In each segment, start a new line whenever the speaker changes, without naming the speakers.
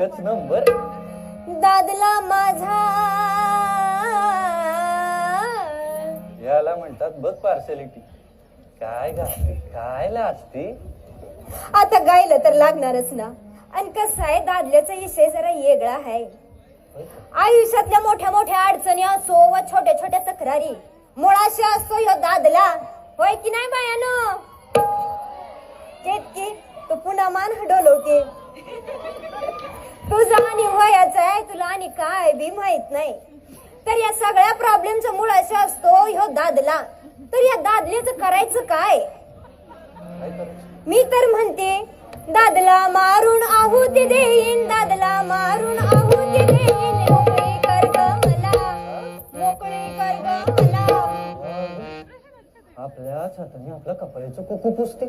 एकच नंबर.
दादला माझा
याला म्हणतात बघ पार्सॅलिटी. काय गाते काय लाजते.
आता गायलं तर लागणारच ना. आणि कसं आहे दादल्याचा विषय जरा वेगळा आहे. आयुष्यातल्या मोठ्या मोठ्या अडचणी असो व छोट्या छोट्या तक्रारी मुळाशी असतो ह्यो दादला. होय की नाही बायानो? केतकी तू पुन्हा मान डोलवते. तुझा आणि वयाचा आहे तुला आणि काय बी माहित नाही. तर या सगळ्या प्रॉब्लेमचा मुळाशी असतो ह्यो दादला. तर या दादल्याचं करायचं काय? मी तर म्हणते दादला मारून आहुती देईन. दादला मारून आहुती देईन. मोकळी कर ग मला. मोकळी कर ग मला.
आपल्याच हाताने आपल्या कपाळीचं कुकू पुसते.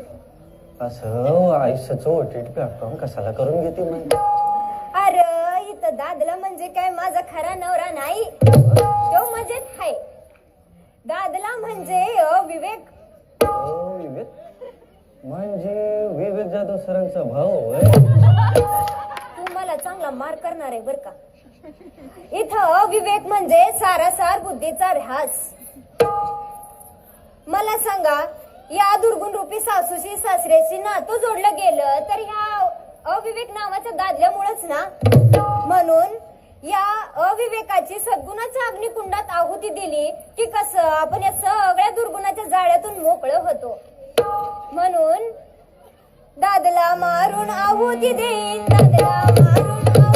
असं आयुष्याचं ओटीटी प्लॅटफॉर्म कशाला करून घेते म्हणजे.
अरे इथं दादला म्हणजे काय माझा खरा नवरा नाही. तो मजेत आहे. दादला म्हणजे विवेक.
विवेक म्हणजे विवेक जाधव सरांचा भाऊ होय.
तू मला चांगला मार करणार आहे बर का. इथं विवेक म्हणजे सारासार बुद्धीचा ऱ्हास. मला सांगा या दुर्गुण रूपी सासूशी सासऱ्याशी नातं जोडलं गेलं तर ह्या अविवेक नावाच्या दादल्यामुळेच ना. म्हणून या अविवेकाची सद्गुणाच्या अग्निकुंडात आहुती दिली की कसं आपण या सगळ्या दुर्गुणाच्या जाळ्यातून मोकळं होतो. म्हणून दादला मारून आहुती देईन. दादला मारून